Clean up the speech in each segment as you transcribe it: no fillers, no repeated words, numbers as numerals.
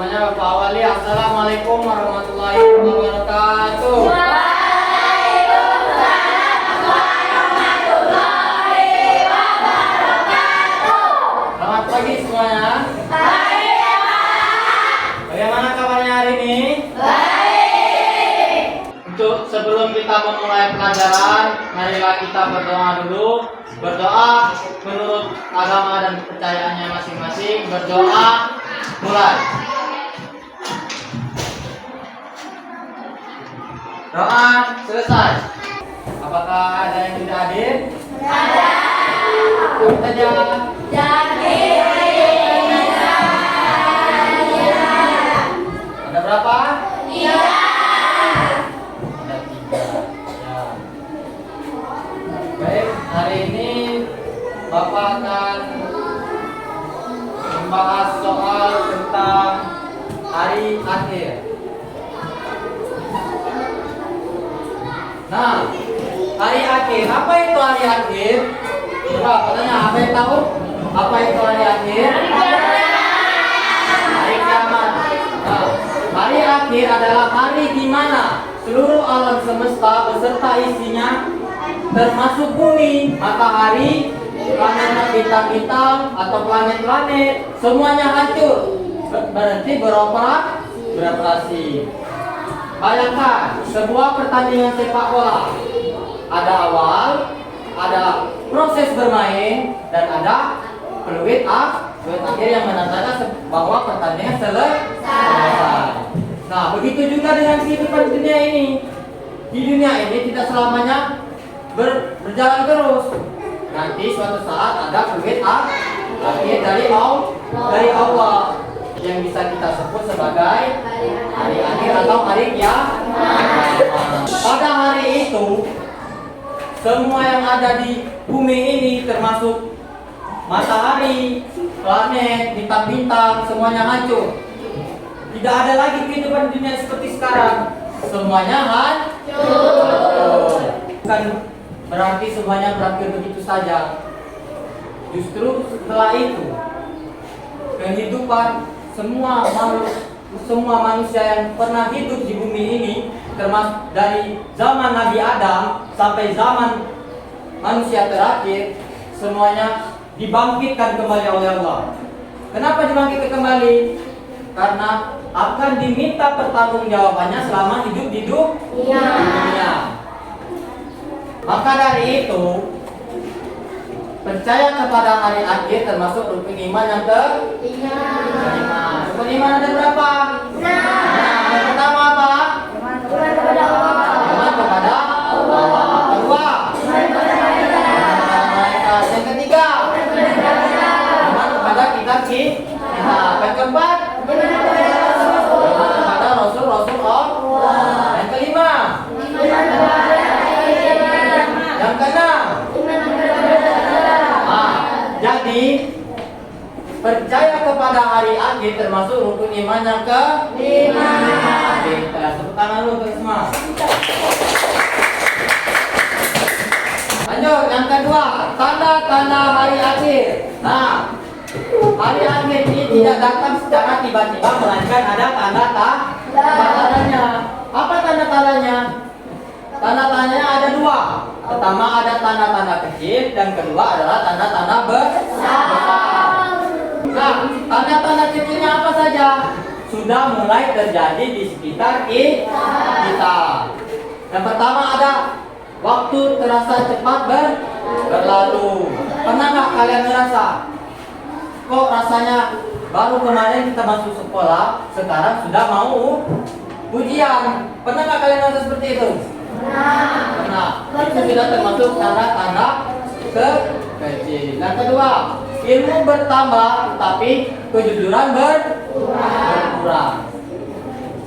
semuanya Bapak awali. Assalamualaikum warahmatullahi wabarakatuh. Waalaikumsalam warahmatullahi wabarakatuh. Selamat pagi semuanya. Pagi Pak. Bagaimana kabarnya hari ini? Baik. Untuk sebelum kita memulai pelajaran, marilah kita berdoa dulu. Berdoa menurut agama dan kepercayaannya masing-masing. Berdoa, mulai. Doa selesai. Apakah ada yang tidak hadir? Ada. Sebut saja. Jadi Ada berapa? iya. Ada 3. Ya. Baik, hari ini Bapak akan membahas soal tentang hari akhir. Nah, hari akhir, apa itu hari akhir? Coba katanya, apa yang tahu? Apa itu hari akhir? Hari kiamat. Nah, hari akhir adalah hari di mana seluruh alam semesta beserta isinya, termasuk bumi, matahari, planet bintang-bintang atau planet-planet, semuanya hancur, berhenti beroperasi. Bayangkan sebuah pertandingan sepak bola. Ada awal, ada proses bermain, dan ada peluit akhir yang menandakan bahwa pertandingan selesai. Nah, begitu juga dengan kehidupan dunia ini. Di dunia ini tidak selamanya berjalan terus. Nanti suatu saat ada peluit akhir dari Allah yang bisa kita sebut sebagai hari akhir atau hari kiamat. Pada hari itu, semua yang ada di bumi ini termasuk matahari, planet, bintang-bintang, semuanya hancur. Tidak ada lagi kehidupan dunia seperti sekarang. Semuanya hancur. Bukan berarti semuanya berakhir begitu saja. Justru setelah itu, kehidupan semua manusia yang pernah hidup di bumi ini, termasuk dari zaman Nabi Adam sampai zaman manusia terakhir, semuanya dibangkitkan kembali oleh Allah. Kenapa dibangkitkan kembali? Karena akan diminta pertanggungjawabannya selama hidup di dunia. Maka dari itu, percaya kepada hari akhir termasuk rukun iman yang kelima. Rukun iman ada berapa? Yang pertama apa? Iman kepada Allah. Kedua, iman kepada malaikat. Yang ketiga, iman kepada kitab kita. Yang keempat, iman kepada rasul-rasul Allah. Yang kelima, yang keenam, jadi percaya kepada hari akhir termasuk rukun iman yang kelima. Kita tepuk tangan dulu untuk semua. Lanjut, yang kedua, tanda-tanda hari akhir. Nah, hari akhir ini tidak datang secara tiba-tiba, melainkan ada tanda-tandanya. Apa tanda-tandanya? Tanda-tandanya ada 2. Pertama ada tanda-tanda kecil, dan kedua adalah tanda-tanda besar. Nah, tanda-tanda kecilnya apa saja? Sudah mulai terjadi di sekitar kita. Yang pertama ada waktu terasa cepat berlalu. Pernah nggak kalian ngerasa? Kok rasanya baru kemarin kita masuk sekolah, sekarang sudah mau ujian? Pernah nggak kalian ngerasa seperti itu? Nah, itu sudah termasuk tanda-tanda kecil. Yang kedua, ilmu bertambah, tapi kejujuran berkurang.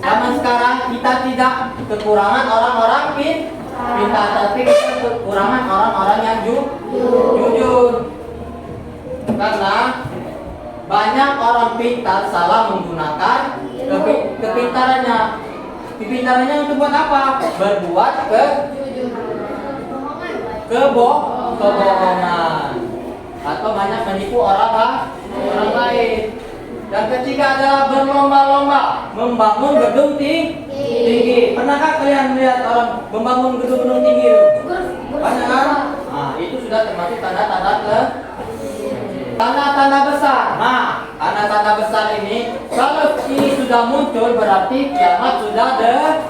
Zaman sekarang kita tidak kekurangan orang-orang pintar, tapi kita kekurangan orang-orang yang jujur. Karena banyak orang pintar salah menggunakan kepintarannya. Kepintarannya untuk buat apa? Berbuat kebohongan atau banyak menipu orang lain. Yang ketiga adalah berlomba-lomba membangun gedung tinggi. Pernahkah kalian melihat orang membangun gedung-gedung tinggi itu? Banyak kan? Nah, itu sudah termasuk tanda-tanda tanda-tanda besar. Nah, tanda-tanda besar ini kalau ini sudah muncul berarti kiamat sudah dekat.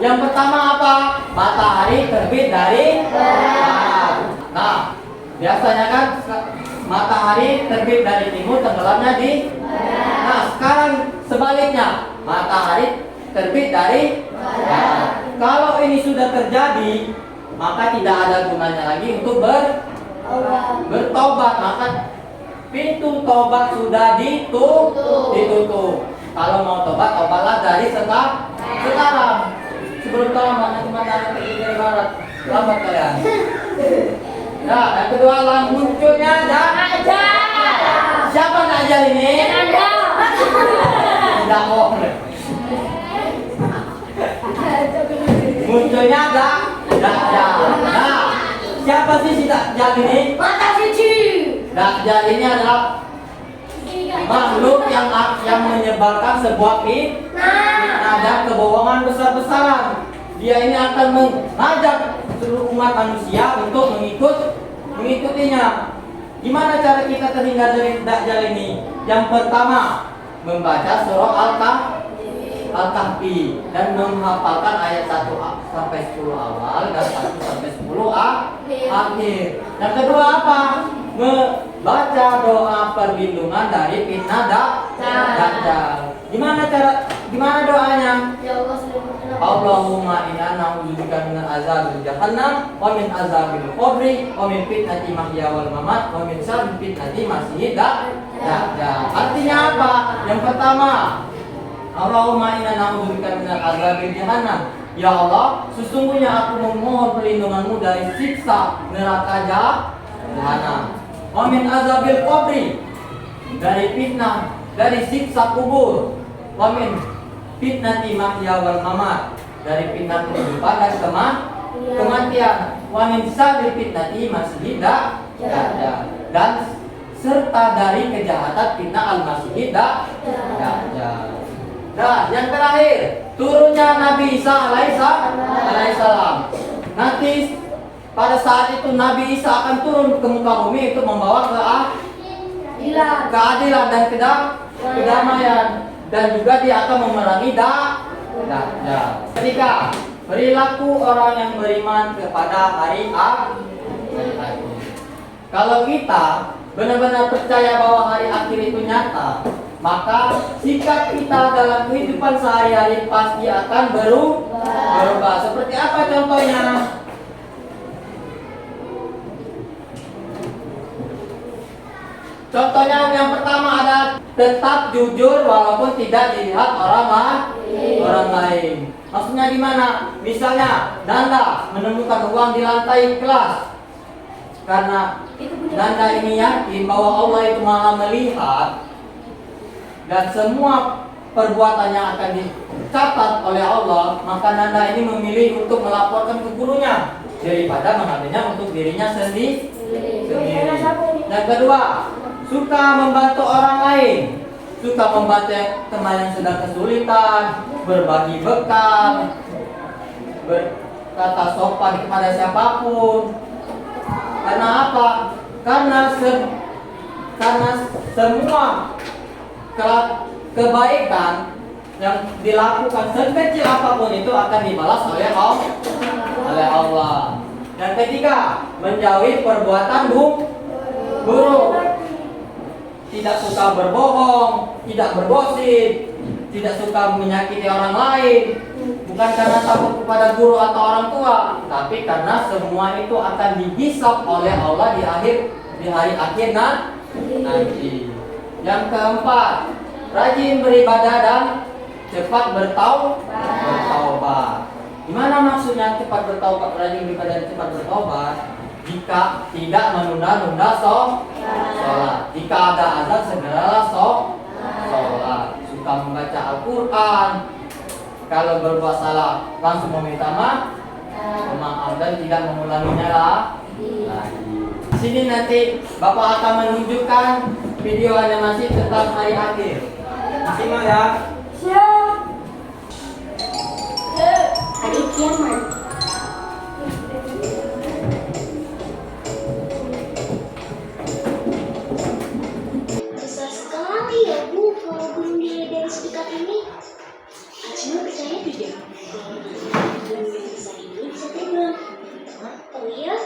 Yang pertama apa? Matahari terbit dari barat. Nah, biasanya kan matahari terbit dari timur, tenggelamnya di. Nah, sekarang sebaliknya, matahari terbit dari barat. Kalau ini sudah terjadi, maka tidak ada gunanya lagi untuk bertobat. Maka pintu tobat sudah ditutup. Kalau mau tobat, tobatlah dari sekarang. Sebelum terlambat, nanti matahari terbit dari barat. Selamat kalian. Nah, yang kedua adalah munculnya Dajjal. Siapa Dajjal ini? Tidak bohong. Munculnya Dajjal. Nah, siapa sih si Dajjal ini? Dajjal ini adalah makhluk yang menyebarkan sebuah fitnah dan kebohongan besar-besaran. Dia ini akan mengajak seluruh umat manusia untuk mengikutinya. Gimana cara kita terhindar dari Dajjal ini? Yang pertama, membaca surah Al-Kahfi dan menghafalkan ayat 1 sampai 10 awal dan 1 sampai 10 akhir. Yang kedua apa? Membaca doa perlindungan dari fitnah Dajjal. Gimana doanya? Allahumma inna na'udzubika minal azabil jahannam wa min azabil qabri wa min fitnati mahya wal mamat wa min syarri fitnati masiihid dajjal. Artinya apa? Yang pertama, Allahumma inna na'udzubika minal azabil jahannam. Ya Allah, sesungguhnya aku memohon perlindunganmu dari siksa neraka jahanam. Wa min azabil qabri, dari fitnah, dari siksa kubur. Wa min fitnati mahya wal mamat, dari fitnah kehidupan dan kematian. Wa min syarri fitnati masiihid dajjal, dan serta dari kejahatan fitnah al-masiihid dajjal. Nah, yang terakhir, turunnya Nabi Isa alaihissalam. Nanti pada saat itu Nabi Isa akan turun ke muka bumi untuk membawa keadilan dan kedamaian, dan juga dia akan memerangi Dajjal. Ketiga, perilaku orang yang beriman kepada hari akhir. Kalau kita benar-benar percaya bahwa hari akhir itu nyata, maka sikap kita dalam kehidupan sehari-hari pasti akan berubah. Seperti apa contohnya? Contohnya yang pertama ada tetap jujur walaupun tidak dilihat orang lain. Maksudnya gimana? Misalnya Nanda menemukan uang di lantai kelas. Karena Nanda ini yakin bahwa Allah itu Maha melihat dan semua perbuatannya akan dicatat oleh Allah, maka Nanda ini memilih untuk melaporkan ke gurunya daripada mengambilnya untuk dirinya sendiri. Yang kedua, suka membantu orang lain, suka membantu teman yang sedang kesulitan, berbagi bekal, berkata sopan kepada siapapun. Karena apa? Karena semua kebaikan yang dilakukan sekecil apapun itu akan dibalas oleh Allah. Yang ketiga, menjauhi perbuatan buruk. Tidak suka berbohong, tidak bergosip, tidak suka menyakiti orang lain. Bukan karena takut kepada guru atau orang tua, tapi karena semua itu akan dihisab oleh Allah di hari akhir nanti. Yang keempat, rajin beribadah dan cepat bertaubat. Gimana maksudnya cepat bertaubat, rajin beribadah dan cepat bertaubat? Jika tidak menunda-nunda sholat. Jika ada azan segeralah sholat. Suka membaca Al-Quran. Kalau berbuat salah langsung meminta maaf dan tidak mengulanginya lagi. Di sini nanti Bapak akan menunjukkan video animasi tentang hari akhir. Simak ya. Hari kiamat. Besar sekali ya Bu, kalau belum dilihat dari sedekat ini. Acima percaya tidak kalau gunung yang besar ini bisa terbang? Oh iya?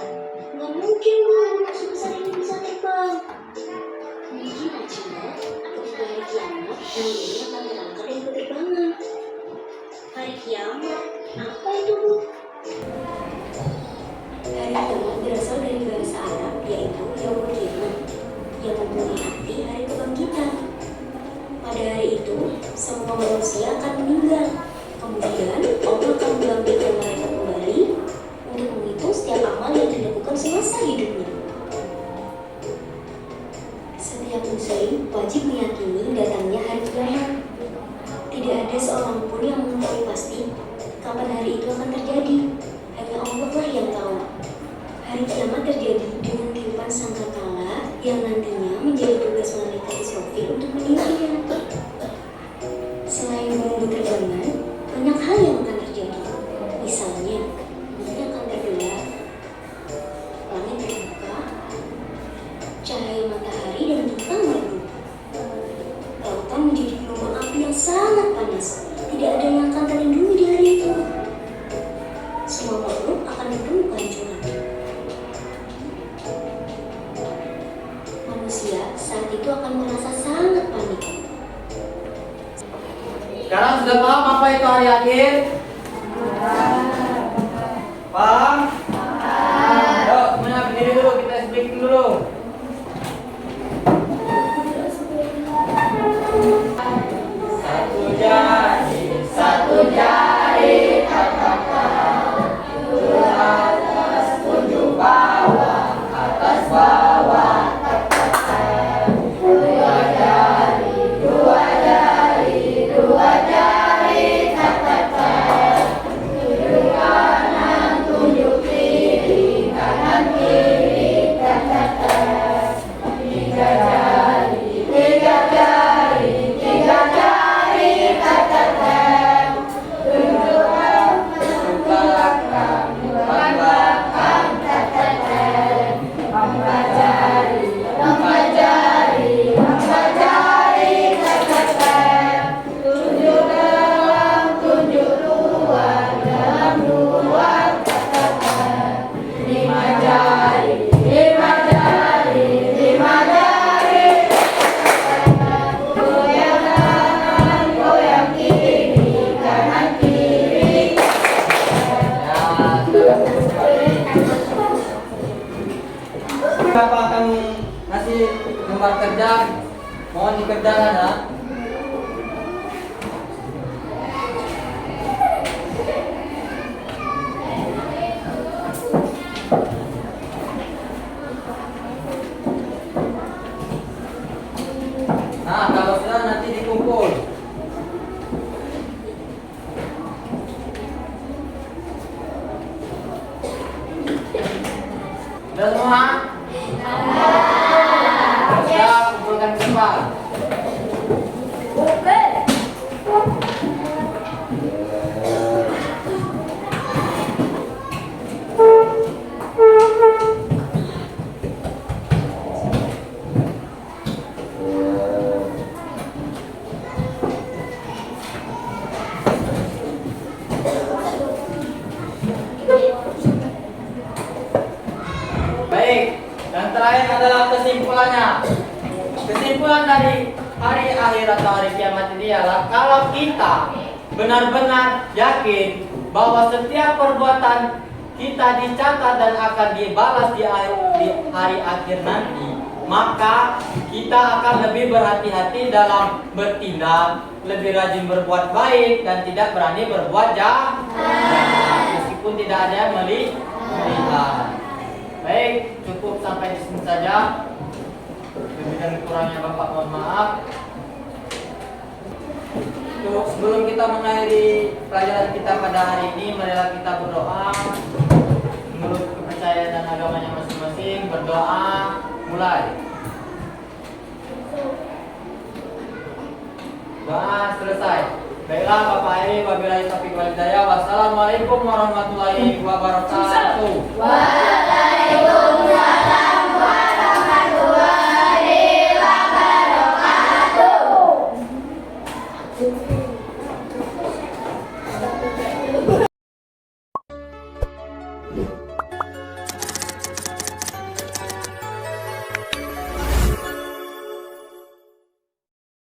Nggak mungkin Bu, gunung sebesar ini bisa terbang. Mungkin Acima atau juga hari kiamat yang ini akan terangkat dari penerbangan. Hari kiamat, apa itu Bu? Hari kiamat berasal dari bahasa Arab yaitu Yaumul Qiyamah yang mempunyai arti hari kebangkitan. Pada hari itu, semua manusia akan meninggal. Kemudian Allah akan membangkitkan mereka kembali untuk menghitung setiap amal yang dilakukan semasa hidupnya. Setiap muslim wajib meyakini datangnya hari kiamat. Tidak ada seorang pun yang mengetahui pasti kapan hari itu akan terjadi. Hanya Allah lah yang tahu. Hari kiamat terjadi dengan tiupan sangkakala yang nantinya menjadi tugas malaikat Israfil untuk meniupnya. Selain menunggu terbangan, banyak hal yang akan terjadi. Misalnya, bumi akan terbelah, langit terbuka, cahaya matahari dan bintang meredup. Lautan menjadi gelombang api yang sangat panas. Tidak ada yang akan terlindungi di hari itu. Semua makhluk akan penuh kehancuran. Manusia saat itu akan merasa sangat panik. Sekarang sudah paham apa itu hari akhir? Paham? Yuk, semuanya berdiri dulu, kita speaking dulu. Satu jari katakan, dua atas, tunjuk bawah, atas bawah katakan, dua jari katakan, tunjuk kanan, tunjuk kiri, kanan kiri katakan, tiga jari katakan, tunjuk belakang, depan belakang katakan, empat jari katakan, tunjuk dalam, tunjuk luar katakan, lima jari katakan, goyang kanan, goyang kiri, kanan kiri. Bapak akan ngasih gambar kerja, mohon dikerjakan ya. Nah, kalau sudah nanti dikumpul. Sudah semua? Sudah, kumpulkan cepat. Baik, dan terakhir adalah kesimpulannya. Kesimpulan dari hari akhir atau hari kiamat ini adalah kalau kita benar-benar yakin bahwa setiap perbuatan kita dicatat dan akan dibalas di hari akhir nanti, maka kita akan lebih berhati-hati dalam bertindak, lebih rajin berbuat baik dan tidak berani berbuat jahat, meskipun tidak ada yang melihat. Baik, cukup sampai di sini saja. Lebih dan kurangnya Bapak mohon maaf. Sebelum kita mengakhiri pelajaran kita pada hari ini, marilah kita berdoa menurut kepercayaan dan agamanya masing-masing. Berdoa, mulai. Nah, selesai. Baiklah Bapak Ibu, wabillahi taufiq wal hidayah. Wassalamualaikum warahmatullahi wabarakatuh. Waalaikumsalam warahmatullahi wabarakatuh.